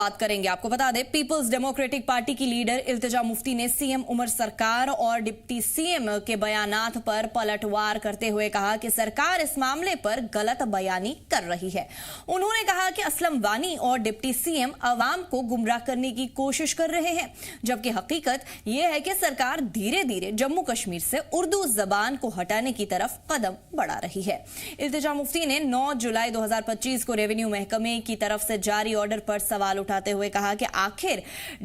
बात करेंगे। आपको बता दें, पीपल्स डेमोक्रेटिक पार्टी की लीडर इल्तिजा मुफ्ती ने सीएम उमर सरकार और डिप्टी सीएम के बयानात पर पलटवार करते हुए कहा कि सरकार इस मामले पर गलत बयानी कर रही है। उन्होंने कहा कि असलम वानी और डिप्टी सीएम अवाम को गुमराह करने की कोशिश कर रहे हैं, जबकि हकीकत यह है कि सरकार धीरे धीरे जम्मू कश्मीर से उर्दू जबान को हटाने की तरफ कदम बढ़ा रही है। इल्तिजा मुफ्ती ने 9 जुलाई 2025 को रेवेन्यू महकमे की तरफ से जारी ऑर्डर पर सवाल उठाते हुए कहा कि आखिर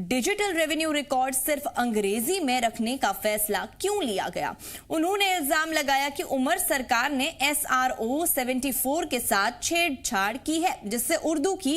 डिजिटल रेवेन्यू रिकॉर्ड सिर्फ अंग्रेजी में रखने का फैसला क्यों लिया गया। उन्होंने इल्जाम लगाया कि उमर सरकार ने SRO 74 के साथ छेड़छाड़ की है, जिससे उर्दू की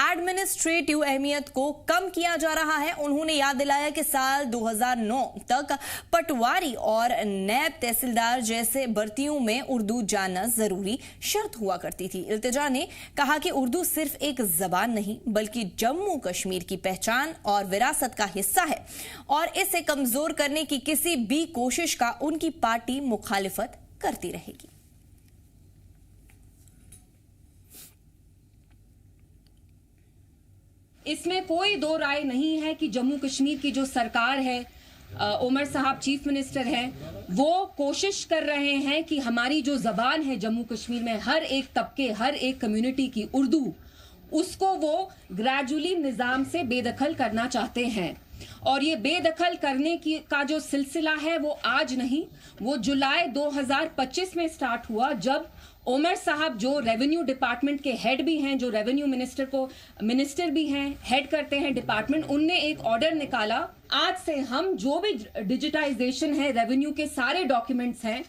एडमिनिस्ट्रेटिव अहमियत को कम किया जा रहा है। उन्होंने याद दिलाया कि साल 2009 तक पटवारी और नैब तहसीलदार जैसे भर्तियों में उर्दू जानना जरूरी शर्त हुआ करती थी। इल्तिजा ने कहा कि उर्दू सिर्फ एक जबान नहीं बल्कि जम्मू कश्मीर की पहचान और विरासत का हिस्सा है और इसे कमजोर करने की किसी भी कोशिश का उनकी पार्टी मुखालिफत करती रहेगी। इसमें कोई दो राय नहीं है कि जम्मू कश्मीर की जो सरकार है, उमर साहब चीफ मिनिस्टर हैं, वो कोशिश कर रहे हैं कि हमारी जो जबान है जम्मू कश्मीर में हर एक तबके, हर एक कम्युनिटी की उर्दू, उसको वो ग्रेजुअली निज़ाम से बेदखल करना चाहते हैं। और ये बेदखल करने की का जो सिलसिला है वो आज नहीं, वो जुलाई 2025 में स्टार्ट हुआ, जब उमर साहब जो रेवेन्यू डिपार्टमेंट के हेड भी हैं, जो रेवेन्यू मिनिस्टर भी हैं, हेड करते हैं डिपार्टमेंट, उनने एक ऑर्डर निकाला, आज से हम जो भी डिजिटाइजेशन है, रेवेन्यू के सारे डॉक्यूमेंट्स हैं,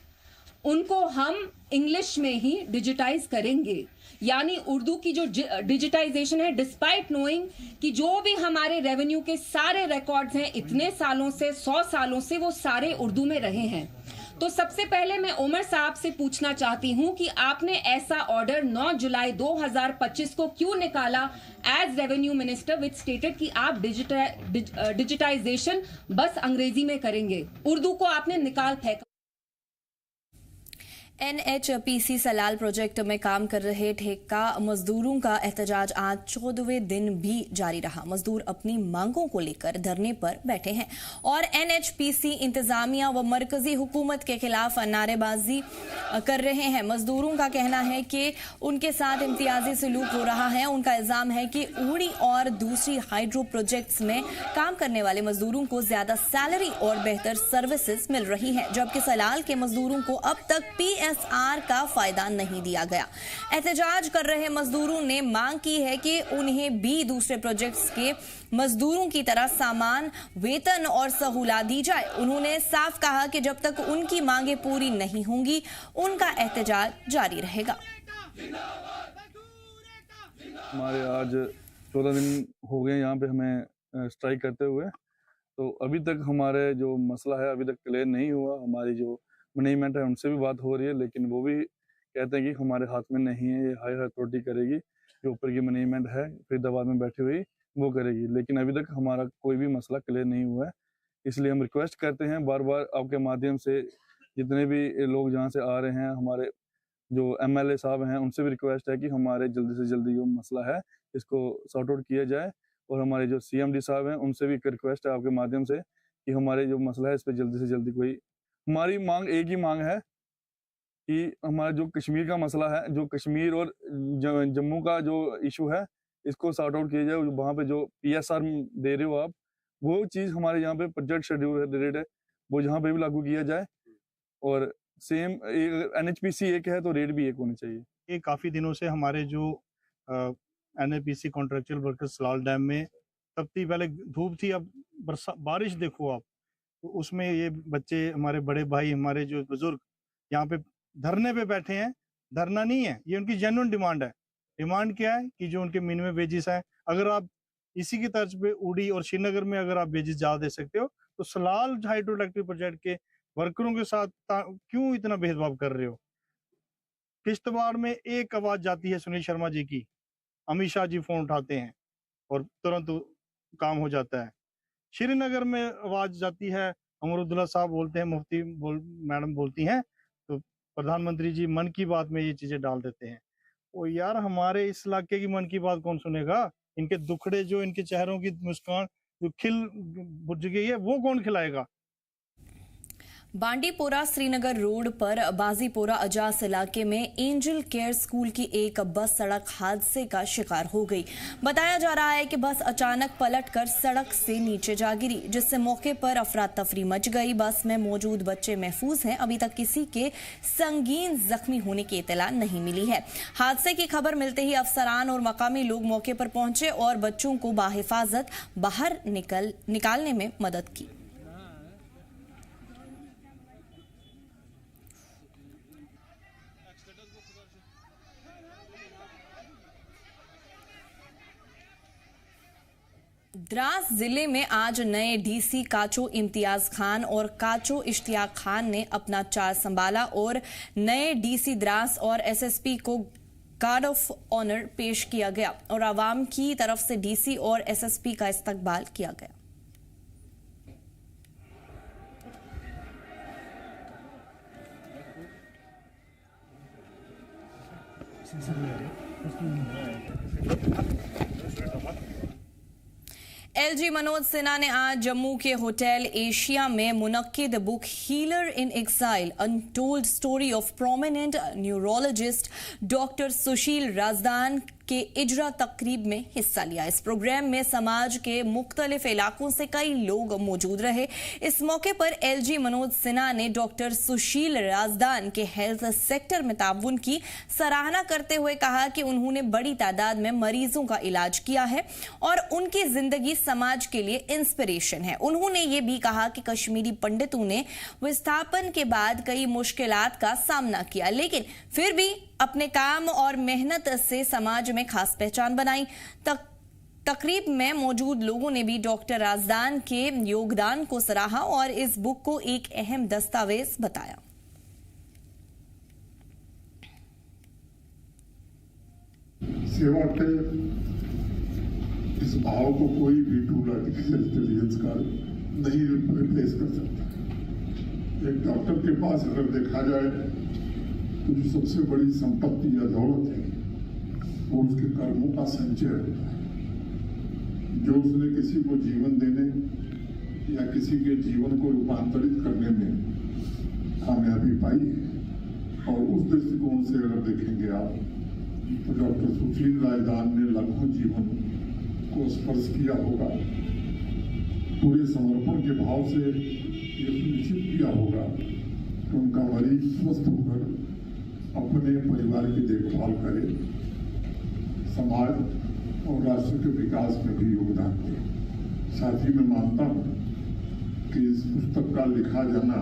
उनको हम इंग्लिश में ही डिजिटाइज करेंगे। यानी उर्दू की जो डिजिटाइजेशन है, डिस्पाइट नोइंग कि जो भी हमारे रेवेन्यू के सारे रिकॉर्ड्स हैं इतने सालों से, 100 सालों से, वो सारे उर्दू में रहे हैं। तो सबसे पहले मैं उमर साहब से पूछना चाहती हूं कि आपने ऐसा ऑर्डर 9 जुलाई 2025 को क्यों निकाला एज रेवेन्यू मिनिस्टर, विच स्टेटेड कि आप डिजिटाइजेशन बस अंग्रेजी में करेंगे, उर्दू को आपने निकाल फेंका। NHPC सलाल प्रोजेक्ट में काम कर रहे ठेका मजदूरों का एहतजाज आज 14वें दिन भी जारी रहा। मजदूर अपनी मांगों को लेकर धरने पर बैठे हैं और NHPC इंतजामिया व मरकजी हुकूमत के खिलाफ नारेबाजी कर रहे हैं। मजदूरों का कहना है कि उनके साथ इम्तियाजी सलूक हो रहा है। उनका इल्जाम है कि उड़ी और दूसरी हाइड्रो प्रोजेक्ट्स में काम करने वाले मजदूरों को ज्यादा सैलरी और बेहतर सर्विसेज मिल रही है, जबकि सलाल के मजदूरों को अब तक PSR का फायदा नहीं दिया गया। एहतजाज कर रहे मजदूरों ने मांग की है कि उन्हें भी दूसरे प्रोजेक्ट्स के मजदूरों की तरह सामान, वेतन और सहूलत दी जाए। उन्होंने साफ कहा कि जब तक उनकी मांगे पूरी नहीं होंगी, उनका एहतजाज जारी रहेगा। हमारे आज 14 दिन हो गए यहाँ पे हमें स्ट्राइक करते हुए, तो अभी तक हमारे जो मसला है अभी तक क्लियर नहीं हुआ। हमारी जो मैनेजमेंट है उनसे भी बात हो रही है, लेकिन वो भी कहते हैं कि हमारे हाथ में नहीं है, ये हाई अथॉरिटी करेगी, जो ऊपर की मैनेजमेंट है फरीदाबाद में बैठी हुई वो करेगी। लेकिन अभी तक हमारा कोई भी मसला क्लियर नहीं हुआ है, इसलिए हम रिक्वेस्ट करते हैं बार बार आपके माध्यम से, जितने भी लोग जहाँ से आ रहे हैं, हमारे जो MLA साहब हैं उनसे भी रिक्वेस्ट है कि हमारे जल्दी से जल्दी जो मसला है इसको सॉर्ट आउट किया जाए। और हमारे जो CMD साहब हैं उनसे भी एक रिक्वेस्ट है आपके माध्यम से कि हमारे जो मसला है इस पर जल्दी से जल्दी कोई, हमारी मांग एक ही मांग है कि हमारा जो कश्मीर का मसला है, जो कश्मीर और जम्मू का जो इशू है, इसको सॉर्ट आउट किया जाए। वहाँ पे जो PSR दे रहे हो आप, वो चीज़ हमारे यहाँ पे प्रोजेक्ट शेड्यूल रेट है, वो जहाँ पे भी लागू किया जाए। और सेम NHPC एक है तो रेट भी एक होनी चाहिए। ये काफ़ी दिनों से हमारे जो NHPC contractual workers Salal dam में तपती, पहले धूप थी, अब बारिश देखो आप, तो उसमें ये बच्चे, हमारे बड़े भाई, हमारे जो बुजुर्ग यहाँ पे धरने पे बैठे हैं। धरना नहीं है, ये उनकी जेन्युइन डिमांड है। डिमांड क्या है कि जो उनके मिनिमम वेजेस हैं, अगर आप इसी की तर्ज पे उड़ी और श्रीनगर में अगर आप वेजेस ज़्यादा दे सकते हो, तो सलाल हाइड्रो इलेक्ट्रिक प्रोजेक्ट के वर्करों के साथ क्यों इतना भेदभाव कर रहे हो। किश्तवाड़ में एक आवाज़ जाती है सुनील शर्मा जी की, अमित शाह जी फ़ोन उठाते हैं और तुरंत काम हो जाता है। श्रीनगर में आवाज़ जाती है, अमरुद्दुल्ला साहब बोलते हैं, मैडम बोलती हैं, तो प्रधानमंत्री जी मन की बात में ये चीज़ें डाल देते हैं। ओ यार, हमारे इस इलाके की मन की बात कौन सुनेगा। इनके दुखड़े जो इनके चेहरों की मुस्कान जो खिल बुझ गई है वो कौन खिलाएगा? बांडीपोरा श्रीनगर रोड पर बाजीपोरा अजास इलाके में एंजल केयर स्कूल की एक बस सड़क हादसे का शिकार हो गई। बताया जा रहा है कि बस अचानक पलटकर सड़क से नीचे जा गिरी, जिससे मौके पर अफरा तफरी मच गई। बस में मौजूद बच्चे महफूज हैं। अभी तक किसी के संगीन जख्मी होने की इत्तला नहीं मिली है। हादसे की खबर मिलते ही अफसरान और मकामी लोग मौके पर पहुंचे और बच्चों को बाहिफाजत बाहर निकालने में मदद की। द्रास जिले में आज नए डीसी काचो इम्तियाज खान और काचो इश्तियाक खान ने अपना चार्ज संभाला और नए डीसी द्रास और एसएसपी को गार्ड ऑफ ऑनर पेश किया गया और आवाम की तरफ से डीसी और एसएसपी का इस्तकबाल किया गया। एलजी मनोज सिन्हा ने आज जम्मू के होटल एशिया में मुनक्किद book healer in exile untold story of prominent neurologist doctor Sushil Razdan के इजरा तकरीब में हिस्सा लिया। इस प्रोग्राम में समाज के मुख्तलिफ इलाकों से कई लोग मौजूद रहे। इस मौके पर एलजी मनोज सिन्हा ने डॉक्टर सुशील राजदान के हेल्थ सेक्टर में ताउन की सराहना करते हुए कहा कि उन्होंने बड़ी तादाद में मरीजों का इलाज किया है और उनकी जिंदगी समाज के लिए इंस्पिरेशन है। उन्होंने ये भी कहा कि कश्मीरी पंडितों ने विस्थापन के बाद कई मुश्किलात का सामना किया, लेकिन फिर भी अपने काम और मेहनत से समाज में खास पहचान बनाई। तकरीब में मौजूद लोगों ने भी डॉक्टर राजदान के योगदान को सराहा और इस बुक को एक अहम दस्तावेज बताया। सेवा के इस भाव को कोई भी टूल आर्टिफिशियल इंटेलिजेंस का नहीं रिप्लेस कर सकता। एक डॉक्टर के पास अगर देखा जाए तो जो सबसे बड़ी संपत्ति या दौलत है वो उसके कर्मों का संचय होता है। जो उसने किसी को जीवन देने या किसी के जीवन को रूपांतरित करने में कामयाबी पाई है। और उस दृष्टिकोण से अगर देखेंगे आप तो डॉक्टर सुशील राजदान ने लाखों जीवन को स्पर्श किया होगा। पूरे समर्पण के भाव से ये सुनिश्चित किया होगा कि उनका मरीज स्वस्थ होकर अपने परिवार की देखभाल करे, समाज और राष्ट्र के विकास में भी योगदान दे। साथ ही मैं मानता हूँ कि इस पुस्तक का लिखा जाना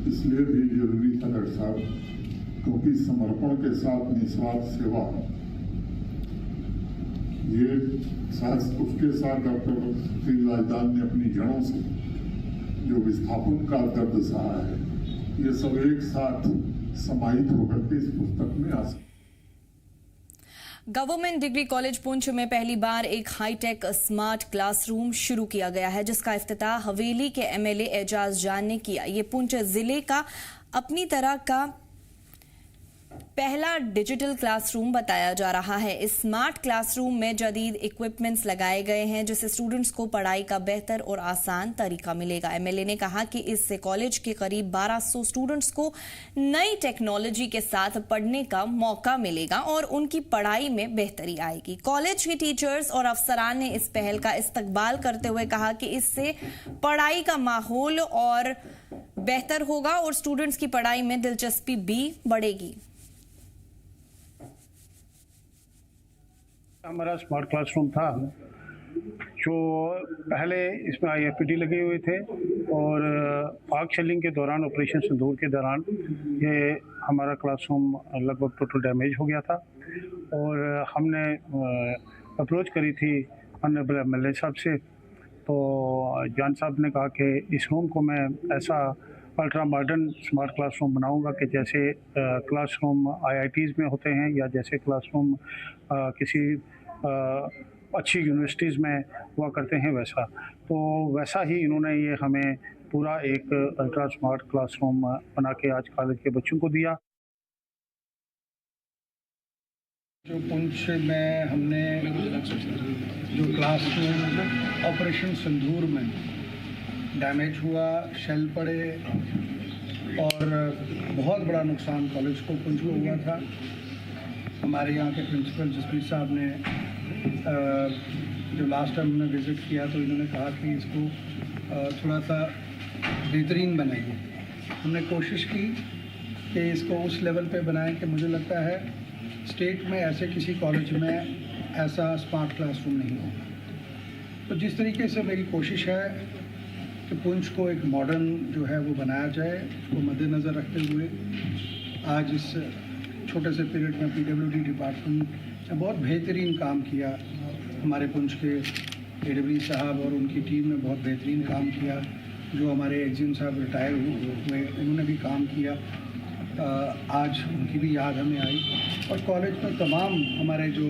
इसलिए भी जरूरी था डॉक्टर साहब, क्योंकि समर्पण के साथ निस्वार्थ सेवा ये उसके साथ डॉक्टर सुशील राजदान ने अपनी जड़ों से जो विस्थापन का दर्द सहा है, ये सब एक साथ समाहित होकर के इस पुस्तक में आ सकते। गवर्नमेंट डिग्री कॉलेज पुंछ में पहली बार एक हाईटेक स्मार्ट क्लासरूम शुरू किया गया है, जिसका इफ्तिताह हवेली के एमएलए एजाज जान ने किया। ये पुंछ जिले का अपनी तरह का पहला डिजिटल क्लासरूम बताया जा रहा है। इस स्मार्ट क्लासरूम में जदीद इक्विपमेंट्स लगाए गए हैं, जिससे स्टूडेंट्स को पढ़ाई का बेहतर और आसान तरीका मिलेगा। एमएलए ने कहा कि इससे कॉलेज के करीब 1200 स्टूडेंट्स को नई टेक्नोलॉजी के साथ पढ़ने का मौका मिलेगा और उनकी पढ़ाई में बेहतरी आएगी। कॉलेज के टीचर्स और अफसरान ने इस पहल का इस्तकबाल करते हुए कहा कि इससे पढ़ाई का माहौल और बेहतर होगा और स्टूडेंट्स की पढ़ाई में दिलचस्पी भी बढ़ेगी। हमारा स्मार्ट क्लासरूम था जो पहले इसमें IFPD लगे हुए थे और आग शेलिंग के दौरान, ऑपरेशन सिंदूर के दौरान ये हमारा क्लासरूम लगभग टोटल डैमेज हो गया था और हमने अप्रोच करी थी ऑनरेबल MLA साहब से। तो जान साहब ने कहा कि इस रूम को मैं ऐसा अल्ट्रा मॉडर्न स्मार्ट क्लासरूम बनाऊंगा कि जैसे क्लासरूम IITs में होते हैं या जैसे क्लासरूम किसी अच्छी यूनिवर्सिटीज़ में हुआ करते हैं वैसा। तो वैसा ही इन्होंने ये हमें पूरा एक अल्ट्रा स्मार्ट क्लासरूम बना के आज कॉलेज के बच्चों को दिया। जो पुंछ में हमने जो क्लासरूम ऑपरेशन सिंदूर में डैमेज हुआ, शेल पड़े और बहुत बड़ा नुकसान कॉलेज को पुंछ को हुआ था। हमारे यहाँ के प्रिंसिपल जसप्रीत साहब ने जो लास्ट टाइम उन्होंने विज़िट किया तो इन्होंने कहा कि इसको थोड़ा सा बेहतरीन बनाइए। हमने कोशिश की कि इसको उस लेवल पे बनाएं कि मुझे लगता है स्टेट में ऐसे किसी कॉलेज में ऐसा स्मार्ट क्लासरूम नहीं होगा। तो जिस तरीके से मेरी कोशिश है कि पुंछ को एक मॉडर्न जो है वो बनाया जाए, उसको मद्देनज़र रखते हुए आज इस छोटे से पीरियड में पीडब्ल्यूडी डिपार्टमेंट ने बहुत बेहतरीन काम किया। हमारे पुंछ के एडब्ल्यू साहब और उनकी टीम ने बहुत बेहतरीन काम किया। जो हमारे एग्जिम साहब रिटायर हुए उन्होंने भी काम किया। आज उनकी भी याद हमें आई और कॉलेज में तमाम हमारे जो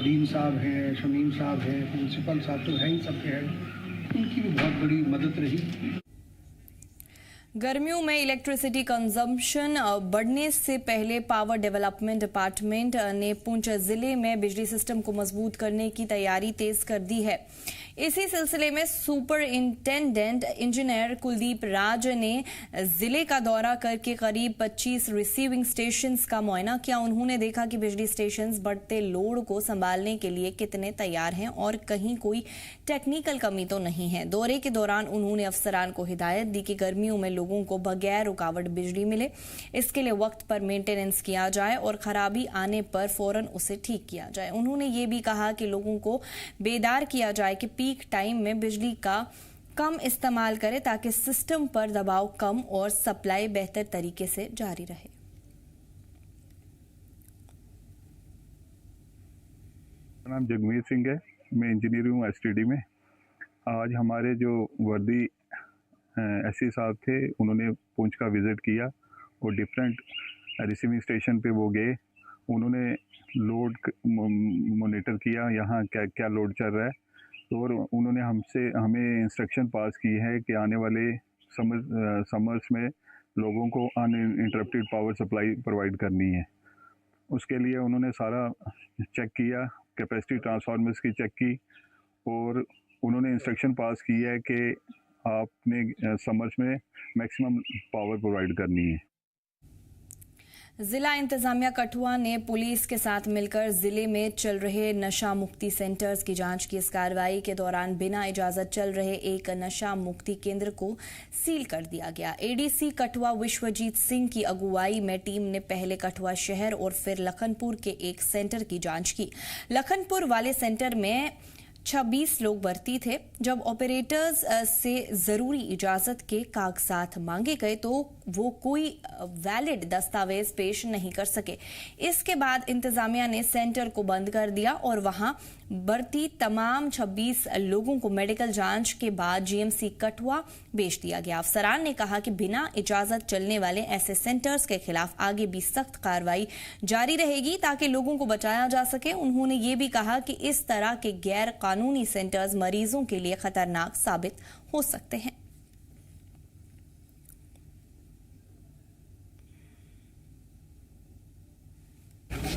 डीन साहब हैं, शमीम साहब हैं, प्रिंसिपल साहब तो हैं ही सबके हैं, उनकी भी बहुत बड़ी मदद रही। गर्मियों में इलेक्ट्रिसिटी कंजम्पशन बढ़ने से पहले पावर डेवलपमेंट डिपार्टमेंट ने पुंछ जिले में बिजली सिस्टम को मजबूत करने की तैयारी तेज कर दी है। इसी सिलसिले में सुपरिंटेंडेंट इंजीनियर कुलदीप राज ने जिले का दौरा करके करीब 25 रिसीविंग स्टेशंस का मुआयना किया। उन्होंने देखा कि बिजली स्टेशंस बढ़ते लोड को संभालने के लिए कितने तैयार हैं और कहीं कोई टेक्निकल कमी तो नहीं है। दौरे के दौरान उन्होंने अफसरान को हिदायत दी कि गर्मियों में लोगों को बगैर रुकावट बिजली मिले, इसके लिए वक्त पर मेंटेनेंस किया जाए और खराबी आने पर फौरन उसे ठीक किया जाए। उन्होंने ये भी कहा कि लोगों को बेदार किया जाए कि पीक टाइम में बिजली का कम इस्तेमाल करें ताकि सिस्टम पर दबाव कम और सप्लाई बेहतर तरीके से जारी रहे। मेरा नाम जगमीत सिंह है, मैं इंजीनियर हूँ एसटीडी में। आज हमारे जो वर्दी एससी साहब थे उन्होंने पुंछ का विज़िट किया और डिफरेंट रिसीविंग स्टेशन पे वो गए। उन्होंने लोड मॉनिटर किया, यहाँ क्या क्या लोड चल रहा है, और उन्होंने हमें इंस्ट्रक्शन पास की है कि आने वाले समर्स में लोगों को अनइंटरप्टेड पावर सप्लाई प्रोवाइड करनी है। उसके लिए उन्होंने सारा चेक किया, कैपेसिटी ट्रांसफार्मर्स की चेक की और उन्होंने इंस्ट्रक्शन पास की है कि आपने समर्स में मैक्सिमम पावर प्रोवाइड करनी है। जिला इंतजामिया कठुआ ने पुलिस के साथ मिलकर जिले में चल रहे नशा मुक्ति सेंटर्स की जांच की। इस कार्रवाई के दौरान बिना इजाजत चल रहे एक नशा मुक्ति केंद्र को सील कर दिया गया। एडीसी कठुआ विश्वजीत सिंह की अगुवाई में टीम ने पहले कठुआ शहर और फिर लखनपुर के एक सेंटर की जांच की। लखनपुर वाले सेंटर में 26 लोग भर्ती थे। जब ऑपरेटर्स से जरूरी इजाजत के कागजात मांगे गए तो वो कोई वैलिड दस्तावेज पेश नहीं कर सके। इसके बाद इंतजामिया ने सेंटर को बंद कर दिया और वहां भर्ती तमाम 26 लोगों को मेडिकल जांच के बाद जीएमसी कठुआ भेज दिया गया। अफसरान ने कहा कि बिना इजाजत चलने वाले ऐसे सेंटर्स के खिलाफ आगे भी सख्त कार्रवाई जारी रहेगी ताकि लोगों को बचाया जा सके। उन्होंने ये भी कहा कि इस तरह के गैर कानूनी सेंटर्स मरीजों के लिए खतरनाक साबित हो सकते हैं।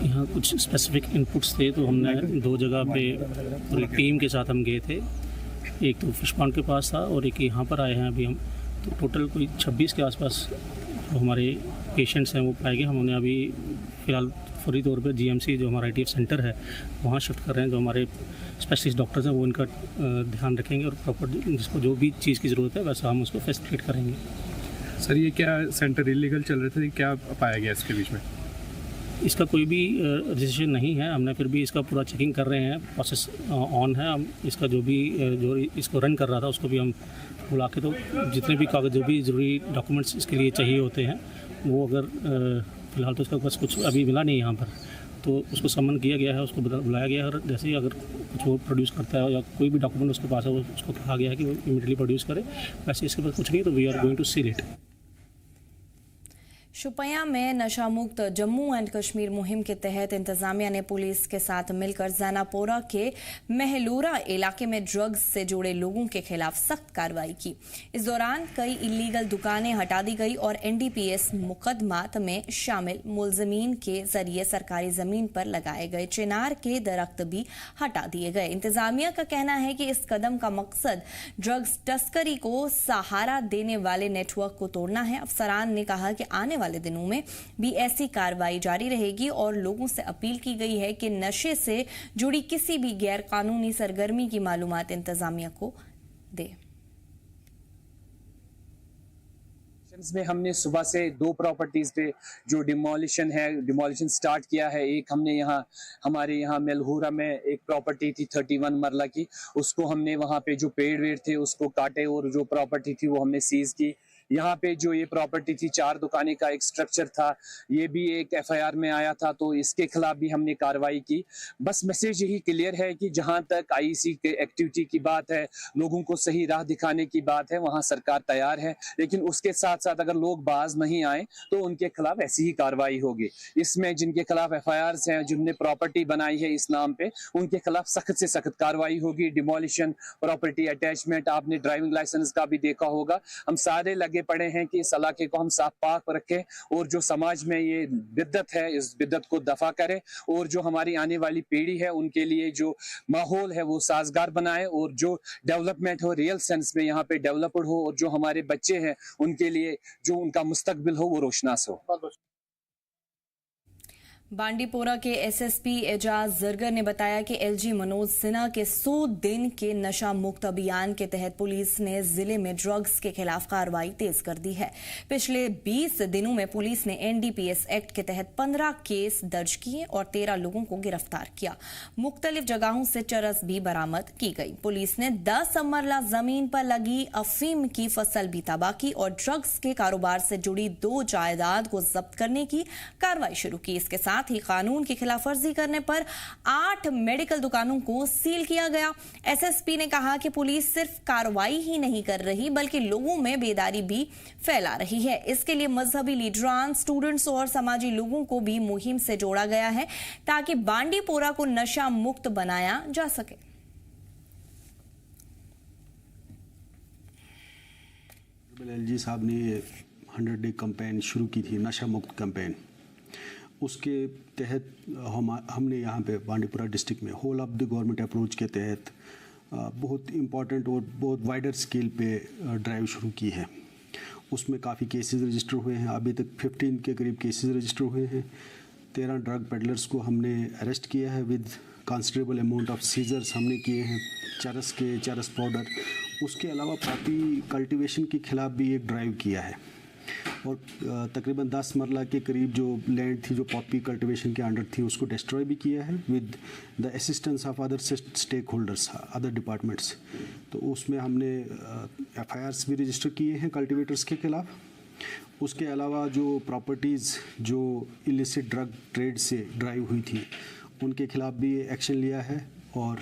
यहाँ कुछ स्पेसिफिक इनपुट्स थे तो हमने 2 जगह पे पूरी टीम के साथ हम गए थे। एक तो फिश पॉन्ड के पास था और एक यहाँ पर आए हैं अभी हम। तो टोटल कोई 26 के आसपास जो हमारे पेशेंट्स हैं वो पाए गए। हम उन्हें अभी फ़िलहाल फौरी तौर पर जीएमसी जो हमारा ITF सेंटर है वहाँ शिफ्ट कर रहे हैं। जो हमारे स्पेशलिस्ट डॉक्टर्स हैं वो इनका ध्यान रखेंगे और प्रॉपर जिसको जो भी चीज़ की ज़रूरत है वैसा हम उसको फैसिलिटेट करेंगे। सर ये क्या सेंटर इलीगल चल रहे थे, क्या पाया गया इसके बीच में? इसका कोई भी रजिस्ट्रेशन नहीं है। हमने फिर भी इसका पूरा चेकिंग कर रहे हैं, प्रोसेस ऑन है। हम इसका जो इसको रन कर रहा था उसको भी हम बुला के तो जितने भी कागज जो भी ज़रूरी डॉक्यूमेंट्स इसके लिए चाहिए होते हैं वो अगर फ़िलहाल तो इसका बस कुछ अभी मिला नहीं यहाँ पर, तो उसको समन किया गया है, उसको बुलाया गया है और जैसे ही अगर कुछ वो प्रोड्यूस करता है या कोई भी डॉक्यूमेंट उसके पास है वो उसको कहा गया है कि वो इमीडिएटली प्रोड्यूस करे। वैसे इसके पास कुछ नहीं तो we are going to seal it. Shopian में नशा मुक्त जम्मू एंड कश्मीर मुहिम के तहत इंतजामिया ने पुलिस के साथ मिलकर जैनापोरा के महलूरा इलाके में ड्रग्स से जुड़े लोगों के खिलाफ सख्त कार्रवाई की। इस दौरान कई इलीगल दुकानें हटा दी गई और एनडीपीएस मुकदमात में शामिल मुलजमीन के जरिए सरकारी जमीन पर लगाए गए चिनार के दरख्त भी हटा दिए गए। इंतजामिया का कहना है कि इस कदम का मकसद ड्रग्स तस्करी को सहारा देने वाले नेटवर्क को तोड़ना है। अफसरान ने कहा कि आने वाले दिनों में भी ऐसी कार्रवाई जारी रहेगी और लोगों से अपील की गई है कि नशे से जुड़ी किसी भी गैर कानूनी सरगर्मी की मालूमात इंतजामिया को दे। में हमने सुबह से 2 प्रॉपर्टीज पे जो डिमोलिशन स्टार्ट किया है। एक हमने हमारे यहाँ मेलहूरा में एक प्रॉपर्टी थी 31 मरला की, उसको हमने वहाँ पे जो पेड़ थे उसको काटे और जो प्रॉपर्टी थी वो हमने सीज की। यहाँ पे जो ये प्रॉपर्टी थी 4 दुकानें का एक स्ट्रक्चर था, ये भी एक एफआईआर में आया था, तो इसके खिलाफ भी हमने कार्रवाई की। बस मैसेज यही क्लियर है कि जहाँ तक आईसी के एक्टिविटी की बात है, लोगों को सही राह दिखाने की बात है, वहाँ सरकार तैयार है, लेकिन उसके साथ साथ अगर लोग बाज नहीं आए तो उनके खिलाफ ऐसी ही कार्रवाई होगी। इसमें जिनके खिलाफ एफआईआर हैं, जिनने प्रॉपर्टी बनाई है इस नाम पे, उनके खिलाफ सख्त से सख्त कार्रवाई होगी। डिमोलिशन, प्रॉपर्टी अटैचमेंट, आपने ड्राइविंग लाइसेंस का भी देखा होगा। हम सारे लगे पड़े हैं कि इस इलाके को हम साफ पाक रखें और जो समाज में ये बिद्दत है इस बिद्दत को दफा करें और जो हमारी आने वाली पीढ़ी है उनके लिए जो माहौल है वो साजगार बनाए और जो डेवलपमेंट हो, रियल सेंस में यहाँ पे डेवलप्ड हो और जो हमारे बच्चे हैं उनके लिए जो उनका मुस्तकबिल हो वो रोशनास हो। बांडीपोरा के एसएसपी एजाज जरगर ने बताया कि एलजी मनोज सिन्हा के 100 दिन के नशा मुक्त अभियान के तहत पुलिस ने जिले में ड्रग्स के खिलाफ कार्रवाई तेज कर दी है। पिछले 20 दिनों में पुलिस ने एनडीपीएस एक्ट के तहत 15 केस दर्ज किए और 13 लोगों को गिरफ्तार किया। मुख्तलिफ जगहों से चरस भी बरामद की गई। पुलिस ने 10 मरला जमीन पर लगी अफीम की फसल भी तबाह की और ड्रग्स के कारोबार से जुड़ी 2 जायदाद को जब्त करने की कार्रवाई शुरू की। इसके साथ ही कानून की खिलाफवर्जी करने पर 8 मेडिकल दुकानों को सील किया गया। एसएसपी ने कहा कि पुलिस सिर्फ कार्रवाई ही नहीं कर रही बल्कि लोगों में बेदारी भी फैला रही है। इसके लिए मजहबी लीडरान, स्टूडेंट्स और समाजी लोगों को भी मुहिम से जोड़ा गया है ताकि बांडीपोरा को नशा मुक्त बनाया जा सके। एलजी साहब ने 100 डे कैंपेन शुरू की थी, नशा मुक्त कैंपेन। उसके तहत हमने यहाँ पे बांडीपुरा डिस्ट्रिक्ट में whole of the government approach के तहत बहुत इम्पॉर्टेंट और बहुत वाइडर स्केल पे ड्राइव शुरू की है। उसमें काफ़ी केसेस रजिस्टर हुए हैं। अभी तक 15 के करीब केसेस रजिस्टर हुए हैं। 13 ड्रग पेडलर्स को हमने अरेस्ट किया है with considerable amount of seizures हमने किए हैं, चरस पाउडर। उसके अलावा पॉपी कल्टीवेशन के खिलाफ भी एक ड्राइव किया है और तकरीबन 10 मरला के करीब जो लैंड थी जो पॉपी कल्टीवेशन के अंडर थी उसको डिस्ट्रॉय भी किया है with the assistance of other stakeholders, other departments. तो उसमें हमने एफआईआर्स भी रजिस्टर किए हैं कल्टीवेटर्स के खिलाफ। उसके अलावा जो प्रॉपर्टीज़ जो इलिसिट ड्रग ट्रेड से ड्राइव हुई थी उनके खिलाफ भी एक्शन लिया है और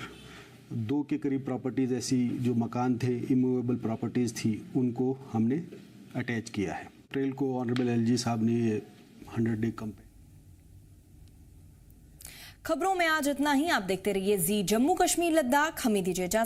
2 के करीब प्रॉपर्टीज़ ऐसी जो मकान थे, इमूवेबल प्रॉपर्टीज़ थी, उनको हमने अटैच किया है। अप्रैल को ऑनरेबल एलजी साहब ने 100 डे कैंपेन। खबरों में आज इतना ही। आप देखते रहिए जी जम्मू कश्मीर लद्दाख। हमें दीजिए इजाजत।